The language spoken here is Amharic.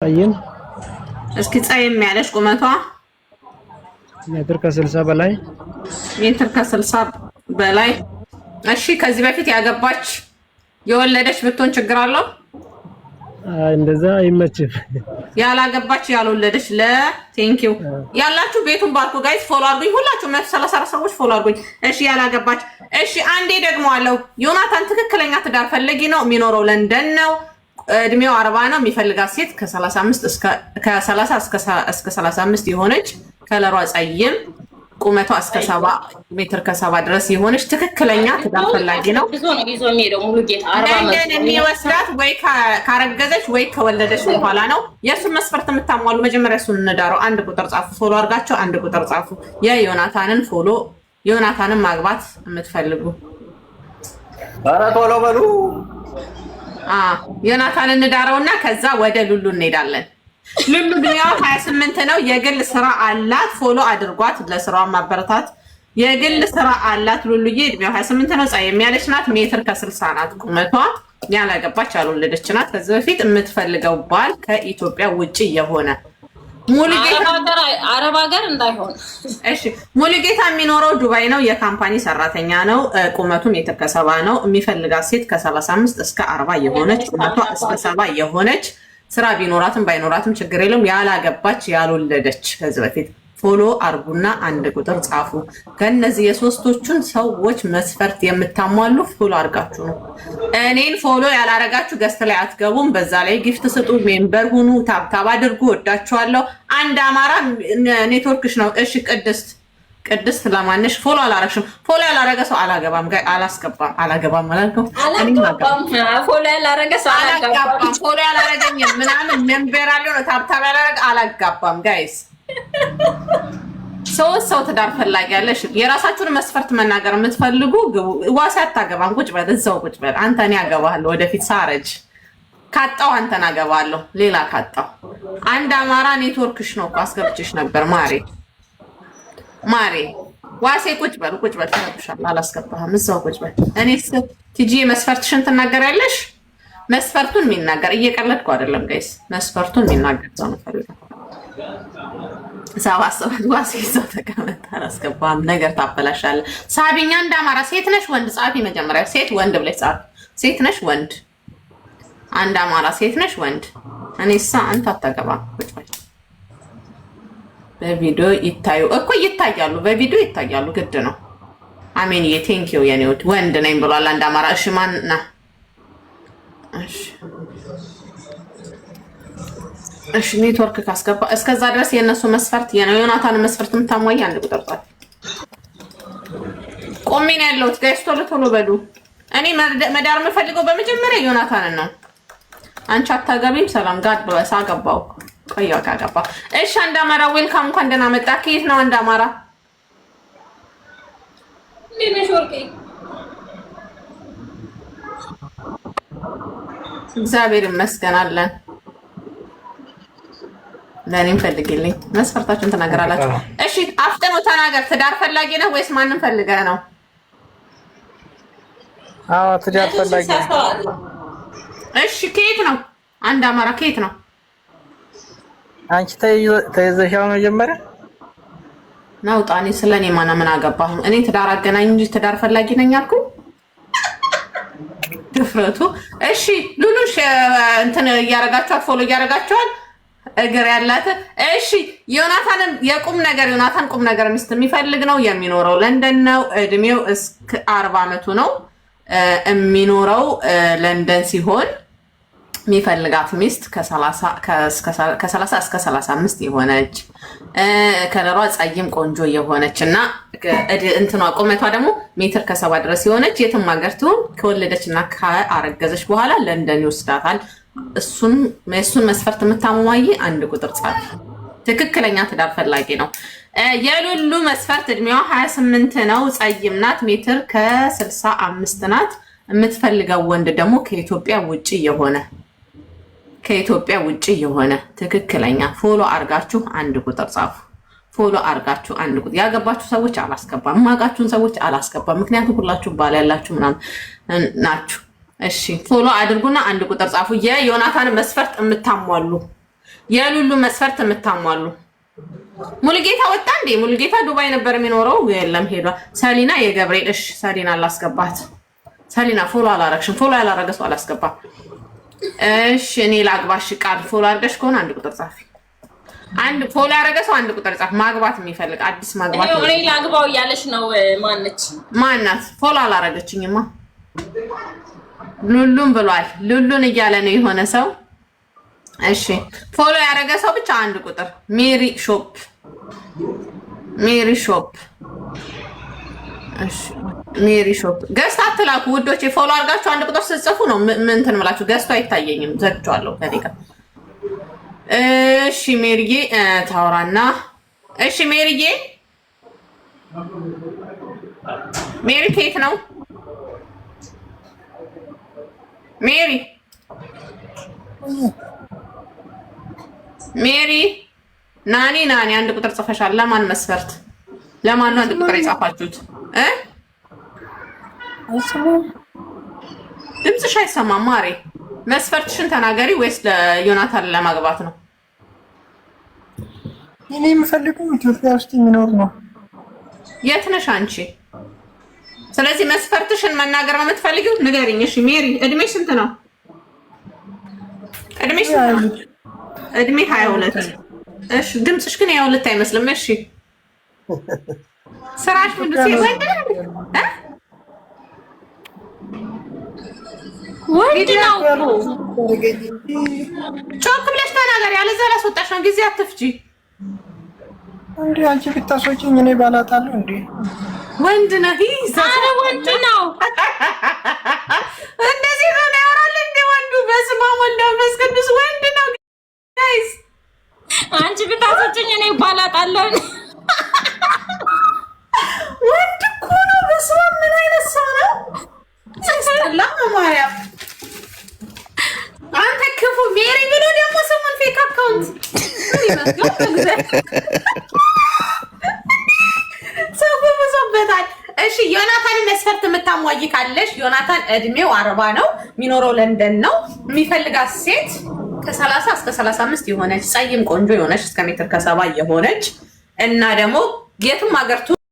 ጠይም እስኪ ጸይም ያለሽ ቁመቷ ሜትር ከ60 በላይ ሜትር ከ60 በላይ። እሺ ከዚህ በፊት ያገባች የወለደች ብትሆን ችግር አለው? እንደዛ አይመችም። ያላገባች ያልወለደች ለቴንኪው ያላችሁ ቤቱን ባርኩ ጋይስ። ፎሎ አድርጉኝ ሁላችሁ 134 ሰዎች ፎሎ አድርጉኝ። እሺ ያላገባች። እሺ አንዴ ደግሞ አለው ዮናታን ትክክለኛ ትዳር ፈላጊ ነው። የሚኖረው ለንደን ነው። እድሜው 40 ነው። የሚፈልጋት ሴት ከ30 እስከ 35 የሆነች ከለሯ ጸይም ቁመቷ እስከ 70 ሜትር ከ70 ድረስ የሆነች ትክክለኛ ትዳር ፈላጊ ነው። ለንደን የሚወስዳት ወይ ካረገዘች ወይ ከወለደች በኋላ ነው። የእሱን መስፈርት የምታሟሉ መጀመሪያ እሱን እንዳረው አንድ ቁጥር ጻፉ። ፎሎ አድርጋቸው አንድ ቁጥር ጻፉ። የዮናታንን ፎሎ ዮናታንን ማግባት የምትፈልጉ ኧረ ቶሎ በሉ። ዮናታንን እንዳረውና ከዛ ወደ ሉሉ እንሄዳለን። ሉሉ እድሜዋ 28 ነው። የግል ስራ አላት። ፎሎ አድርጓት ለስራዋ ማበረታት። የግል ስራ አላት። ሉሉዬ እድሜዋ 28 ነው። ጸየም ያለች ናት። ሜትር ከ60 ናት ቁመቷ። ያላገባች ያልወለደች ናት። ከዚህ በፊት የምትፈልገው ባል ከኢትዮጵያ ውጪ የሆነ ሙሉጌታ አረብ ሀገር እንዳይሆን። እሺ ሙሉጌታ የሚኖረው ዱባይ ነው። የካምፓኒ ሰራተኛ ነው። ቁመቱ ሜትር ከ70 ነው። የሚፈልጋት ሴት ከ35 እስከ 40 የሆነች ቁመቷ እስከ 70 የሆነች ስራ ቢኖራትም ባይኖራትም ችግር የለም። ያላገባች ያልወለደች ከዚህ በፊት ፎሎ አርጉና አንድ ቁጥር ጻፉ። ከነዚህ የሶስቶቹን ሰዎች መስፈርት የምታሟሉ ፎሎ አርጋችሁ ነው። እኔን ፎሎ ያላረጋችሁ ገስት ላይ አትገቡም። በዛ ላይ ጊፍት ስጡ፣ ሜምበር ሁኑ፣ ታብታብ አድርጉ። ወዳችኋለሁ። አንድ አማራ ኔትወርክሽ ነው። እሺ ቅድስት ለማንሽ ፎሎ አላረግሽም። ፎሎ ያላረገ ሰው አላገባም፣ አላገባም አላልኩም። ፎሎ ያላረገ ሰው አላገባም። ፎሎ ያላረገኝ ምናምን ሜምበር አለው ታብታብ ያላረገ አላጋባም። ጋይስ ሶስት ሰው ትዳር ፈላጊ ያለሽ የራሳችሁን መስፈርት መናገር የምትፈልጉ ዋሳ አታገባም። ቁጭ በል እዛው ቁጭ በል። አንተ እኔ አገባለሁ ወደፊት ሳረጅ ካጣው አንተን አገባለሁ። ሌላ ካጣው አንድ አማራ ኔትወርክሽ ነው እኮ አስገብቼሽ ነበር ማሬ ዋሴ ቁጭ በል ተረብሻል። አላስገባህም። እዛው ቁጭ በል። እኔስ ቲጂ መስፈርትሽን ትናገሪያለሽ። መስፈርቱን የሚናገር እየቀለድኩ አይደለም ጋይስ። መስፈርቱን የሚናገር ሰው ነው ፈልገው። ሰባት ዋሴ እዛው ተቀመጥ። አላስገባህም። ነገር ታበላሻለህ። ሳቢኛ እንደ አማራ ሴት ነሽ ወንድ ጻፊ። መጀመሪያ ሴት ወንድ ብለሽ ጻፊ። ሴት ነሽ ወንድ። አንድ አማራ ሴት ነሽ ወንድ። እኔሳ አንተ አታገባም። ቁጭ በል። በቪዲዮ ይታዩ እኮ ይታያሉ። በቪዲዮ ይታያሉ። ግድ ነው። አሜን ቴንኪው የኔ ወንድ ነኝ ብሏል አንድ አማራ። እሺ ማን ና እሺ ኔትወርክ ካስገባ እስከዛ ድረስ የነሱ መስፈርት የዮናታን መስፈርት የምታሟይ አንድ ቁጥር ጣል። ቆሜ ነው ያለሁት ጋይስ። ቶሎ በሉ። እኔ መዳር የምፈልገው በመጀመሪያ ዮናታንን ነው። አንቺ አታገቢም። ሰላም ጋር በሳ ገባው ቆያው ካገባ። እሺ አንድ አማራ ዌልካም። እንኳን ደህና መጣ። ከየት ነው አንድ አማራ? ለነሽ ወርቄ እግዚአብሔር ይመስገን አለን። ለኔም ፈልግልኝ። መስፈርታችሁን ተናገራላችሁ። እሺ አፍጠኑ ተናገር። ትዳር ፈላጊ ነህ ወይስ ማንም ፈልገህ ነው? አዎ ትዳር ፈላጊ። እሺ ከየት ነው አንድ አማራ? ከየት ነው አንቺ? ተይዘሻው መጀመሪያ ናውጣኒ። ስለኔ ምን አገባህ? እኔ ትዳር አገናኝ እንጂ ትዳር ፈላጊ ነኝ አልኩ። ድፍረቱ። እሺ ሉሉሽ እንትን እያረጋችኋል፣ ፎሎ እያረጋችኋል እግር ያላት። እሺ ዮናታን ቁም ነገር ሚስት የሚፈልግ ነው። የሚኖረው ለንደን ነው። እድሜው እስከ 40 ዓመቱ ነው። የሚኖረው ለንደን ሲሆን የሚፈልጋት ሚስት ከ30 እስከ 35 የሆነች ከለሯ ጸይም ቆንጆ የሆነች እና እንትኗ ቁመቷ ደግሞ ሜትር ከ70 ድረስ የሆነች የትም ሀገር ትሁን ከወለደች እና ካረገዘች በኋላ ለንደን ይወስዳታል። እሱን መስፈርት የምታሟይ አንድ ቁጥር ጻፍ። ትክክለኛ ትዳር ፈላጊ ነው። የሉሉ መስፈርት እድሜዋ 28 ነው። ጸይም ናት። ሜትር ከ65 ናት። የምትፈልገው ወንድ ደግሞ ከኢትዮጵያ ውጪ የሆነ ትክክለኛ። ፎሎ አርጋችሁ አንድ ቁጥር ጻፉ። ፎሎ አርጋችሁ አንድ ቁጥር። ያገባችሁ ሰዎች አላስገባም። ማጋችሁን ሰዎች አላስገባም። ምክንያቱም ሁላችሁ ባል ያላችሁ ምናምን ናችሁ። እሺ ፎሎ አድርጉና አንድ ቁጥር ጻፉ። የዮናታን መስፈርት የምታሟሉ የሉሉ መስፈርት የምታሟሉ ሙሉጌታ ወጣ እንዴ? ሙሉጌታ ዱባይ ነበር የሚኖረው። የለም ሄዷል። ሰሊና የገብርኤል እሺ፣ ሰሊና አላስገባት። ሰሊና ፎሎ አላረግሽም። ፎሎ ያላረገ ሰው አላስገባም። እሺ እኔ ላግባሽ። ቃል ፎሎ አድርገሽ ከሆነ አንድ ቁጥር ጻፊ። አንድ ፎሎ ያረገ ሰው አንድ ቁጥር ጻፍ። ማግባት የሚፈልግ አዲስ ማግባት እኔ ላግባው እያለች ነው። ማነች? ማናት? ፎሎ አላረገችኝማ። ሉሉን ብሏል። ሉሉን እያለ ነው የሆነ ሰው። እሺ ፎሎ ያረገ ሰው ብቻ አንድ ቁጥር። ሜሪ ሾፕ፣ ሜሪ ሾፕ። እሺ ሜሪ ሾፕ። ገስት አትላኩ ውዶቼ። ፎሎ አድርጋችሁ አንድ ቁጥር ስትጽፉ ነው ምን እንትን ምላችሁ። ገስቱ አይታየኝም፣ ዘግቼዋለሁ ከኔ ጋር። እሺ ሜሪዬ ታውራና። እሺ ሜሪዬ፣ ሜሪ ከየት ነው ሜሪ? ሜሪ ናኒ አንድ ቁጥር ጽፈሻል። ለማን መስፈርት? ለማን ነው አንድ ቁጥር የጻፋችሁት? ድምፅሽ አይሰማም ማሬ። መስፈርትሽን ተናገሪ ወይስ ለዮናታን ለማግባት ነው? እኔ የምፈልገው ኢትዮጵያ ውስጥ የሚኖር ነው። የት ነሽ አንቺ? ስለዚህ መስፈርትሽን መናገር ነው የምትፈልጊው? ንገሪኝ። እሺ ሜሪ እድሜሽ ስንት ነው? እድሜሽ ስንት ነው? እድሜ 22። እሺ ድምፅሽ ግን 22 አይመስልም። እሺ ስራሽ ምንድን ነው? ወንድ ነው እኮ። ጮክ ብለሽ ተናገሪ፣ ያለዛ ላስወጣሽ ነው። ጊዜ አትፍጂ እንዴ። አንቺ ብታስወጪኝ እኔ ባላጣለሁ እንዴ? ወንድ ነው። ዛሬ ወንድ ነው። እንደዚህ ነው ያወራል እንዴ ወንዱ? በስመ አብ ወወልድ ወመንፈስ ቅዱስ ወንድ ነው ጋይስ። አንቺ ብታስወጪኝ እኔ ባላጣለሁ። ወንድ እኮ ነው። በስመ አብ ምን አይነት ሰው ነው? ሰላም ማርያም፣ አንተ ክፉ ሜሪ ብሎ ደግሞ ሰሞን ፌክ አካውንት ሰው በዛበታል። እሺ ዮናታን መስፈርት የምታሟይ ካለሽ፣ ዮናታን እድሜው 40 ነው፣ የሚኖረው ለንደን ነው። የሚፈልጋት ሴት ከ30 እስከ 35 የሆነች ጸይም ቆንጆ የሆነች እስከ ሜትር ከ70 የሆነች እና ደግሞ የትም ሀገር